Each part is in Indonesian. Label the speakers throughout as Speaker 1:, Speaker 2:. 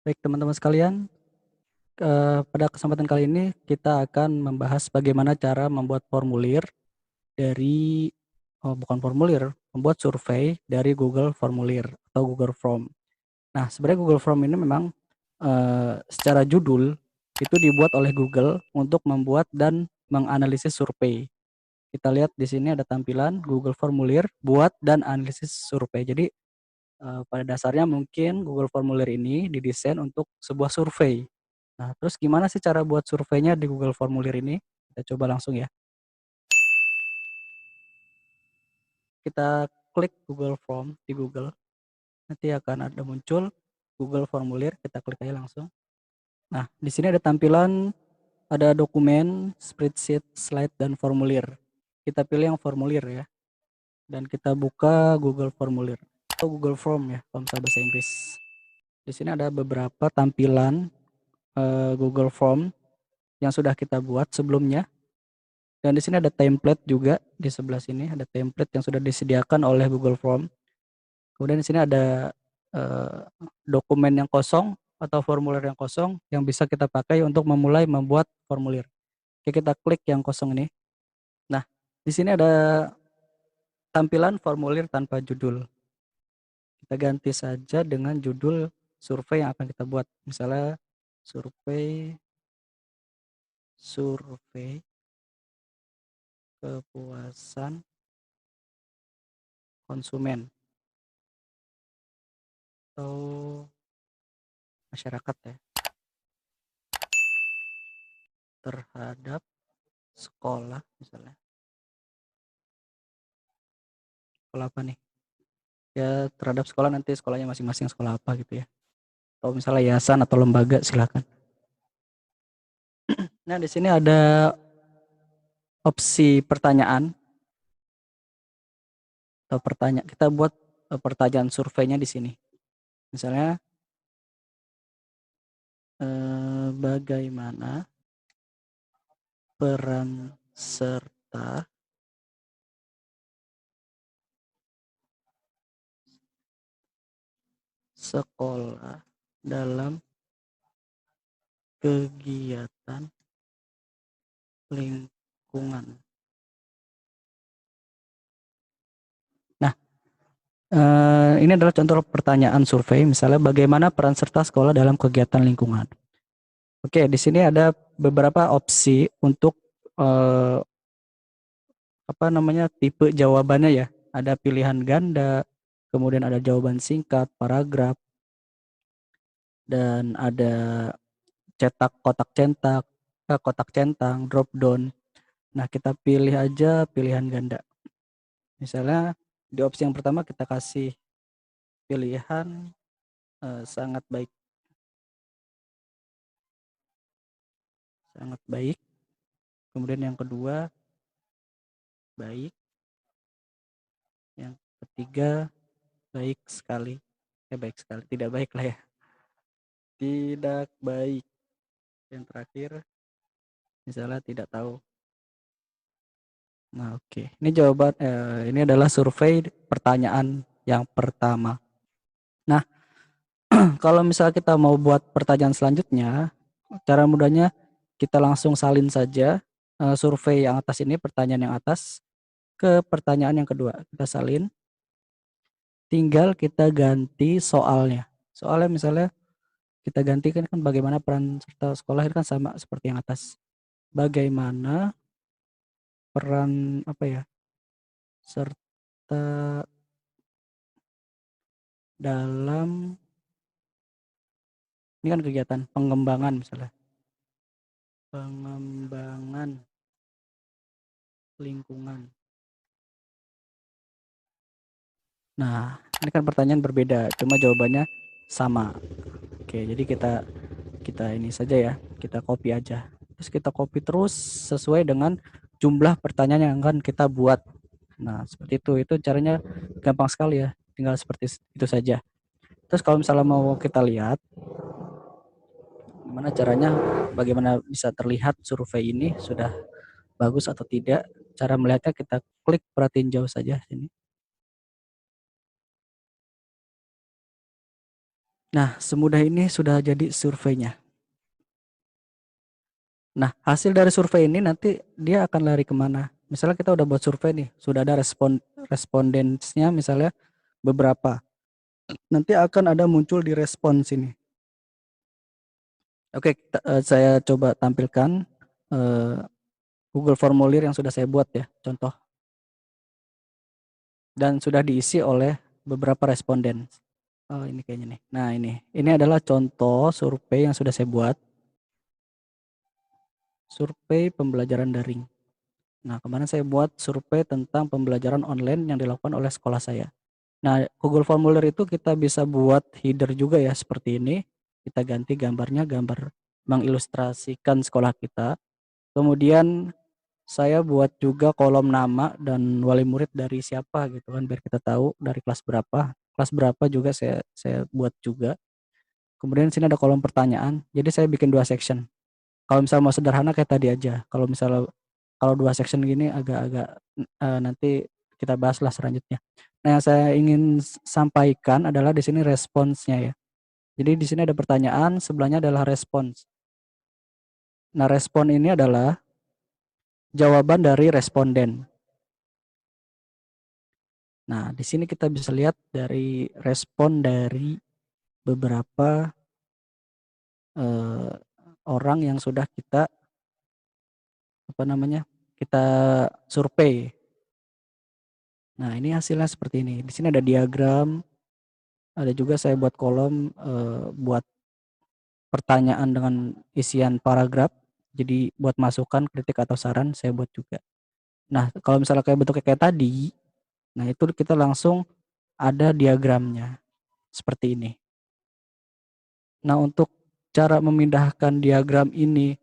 Speaker 1: Baik teman-teman sekalian, pada kesempatan kali ini kita akan membahas bagaimana cara membuat formulir dari bukan formulir, membuat survei dari Google Formulir atau Google Form. Nah, sebenarnya Google Form ini memang secara judul itu dibuat oleh Google untuk membuat dan menganalisis survei. Kita lihat di sini ada tampilan Google Formulir buat dan analisis survei. Jadi pada dasarnya mungkin Google Formulir ini didesain untuk sebuah survei. Nah, terus gimana sih cara buat surveinya di Google Formulir ini? Kita coba langsung ya. Kita klik Google Form di Google, nanti akan ada muncul Google Formulir, kita klik aja langsung. Nah, di sini ada tampilan, ada dokumen, spreadsheet, slide, dan formulir. Kita pilih yang formulir ya, dan kita buka Google Formulir atau Google Form ya, kalau misalnya bahasa Inggris. Di sini ada beberapa tampilan Google Form yang sudah kita buat sebelumnya. Dan di sini ada template juga, di sebelah sini ada template yang sudah disediakan oleh Google Form. Kemudian di sini ada eh, dokumen yang kosong atau formulir yang kosong yang bisa kita pakai untuk memulai membuat formulir. Oke, kita klik yang kosong ini. Nah, di sini ada tampilan formulir tanpa judul. Kita ganti saja dengan judul survei yang akan kita buat. Misalnya survei survei kepuasan konsumen atau masyarakat ya terhadap sekolah, misalnya sekolah apa nih ya, terhadap sekolah, nanti sekolahnya masing-masing sekolah apa gitu ya, atau misalnya yayasan atau lembaga, silakan. Nah, di sini ada opsi pertanyaan atau pertanyaan, kita buat pertanyaan surveinya di sini, misalnya bagaimana peran serta sekolah dalam kegiatan lingkungan. Nah, ini adalah contoh pertanyaan survei, misalnya bagaimana peran serta sekolah dalam kegiatan lingkungan. Oke, di sini ada beberapa opsi untuk eh, apa namanya, tipe jawabannya ya. Ada pilihan ganda, kemudian ada jawaban singkat, paragraf, dan ada cetak kotak centang, kotak centang, drop down. Nah, kita pilih aja pilihan ganda. Misalnya di opsi yang pertama kita kasih pilihan sangat baik, sangat baik. Kemudian yang kedua baik, yang ketiga baik sekali. Baik sekali, tidak baik lah ya. Tidak baik. Yang terakhir misalnya tidak tahu. Nah, oke. Ini jawaban ini adalah survei pertanyaan yang pertama. Nah, kalau misalnya kita mau buat pertanyaan selanjutnya, cara mudahnya kita langsung salin saja survei yang atas ini, pertanyaan yang atas ke pertanyaan yang kedua. Kita salin, tinggal kita ganti soalnya. Soalnya misalnya kita gantikan kan bagaimana peran serta sekolah, itu kan sama seperti yang atas. Bagaimana peran apa ya, serta dalam, ini kan kegiatan pengembangan, misalnya pengembangan lingkungan. Nah, ini kan pertanyaan berbeda, cuma jawabannya sama. Oke, jadi kita kita ini saja ya, kita copy aja. Terus kita copy terus sesuai dengan jumlah pertanyaan yang akan kita buat. Nah, seperti itu. Itu caranya gampang sekali ya. Tinggal seperti itu saja. Terus kalau misalnya mau kita lihat gimana caranya, bagaimana bisa terlihat survei ini sudah bagus atau tidak. Cara melihatnya kita klik perhatiin jauh saja sini. Nah, semudah ini sudah jadi surveinya. Nah, hasil dari survei ini nanti dia akan lari kemana? Misalnya kita udah buat survei nih, sudah ada respondensnya misalnya beberapa. Nanti akan ada muncul di respons ini. Oke, saya coba tampilkan eh, Google Formulir yang sudah saya buat ya, contoh. Dan sudah diisi oleh beberapa responden. Oh, ini kayaknya nih. Nah, ini adalah contoh survei yang sudah saya buat. Survei pembelajaran daring. Nah, kemarin saya buat survei tentang pembelajaran online yang dilakukan oleh sekolah saya. Nah, Google Formulir itu kita bisa buat header juga ya, seperti ini. Kita ganti gambarnya, gambar mengilustrasikan sekolah kita. Kemudian saya buat juga kolom nama dan wali murid dari siapa gitu kan, biar kita tahu dari kelas berapa. Kelas berapa juga saya buat juga. Kemudian sini ada kolom pertanyaan. Jadi saya bikin 2 section. Kalau misalnya mau sederhana kayak tadi aja. Kalau 2 section gini agak-agak nanti kita bahaslah selanjutnya. Nah, yang saya ingin sampaikan adalah di sini responsnya ya. Jadi di sini ada pertanyaan, sebelahnya adalah respons. Nah, respon ini adalah jawaban dari responden. Nah, di sini kita bisa lihat dari respon dari beberapa orang yang sudah kita kita survei. Nah, ini hasilnya seperti ini. Di sini ada diagram, ada juga saya buat kolom buat pertanyaan dengan isian paragraf. Jadi buat masukan, kritik atau saran saya buat juga. Nah, kalau misalnya kayak bentuknya kayak tadi, nah itu kita langsung ada diagramnya seperti ini. Nah, untuk cara memindahkan diagram ini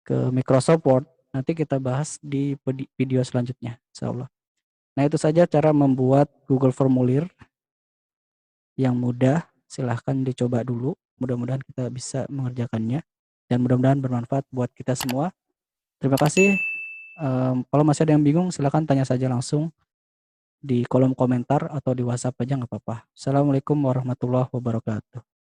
Speaker 1: ke Microsoft Word nanti kita bahas di video selanjutnya, insyaallah. Nah, itu saja cara membuat Google Formulir yang mudah. Silahkan dicoba dulu. Mudah-mudahan kita bisa mengerjakannya dan mudah-mudahan bermanfaat buat kita semua. Terima kasih. Kalau masih ada yang bingung, silahkan tanya saja langsung di kolom komentar atau di WhatsApp aja nggak apa-apa. Assalamualaikum warahmatullahi wabarakatuh.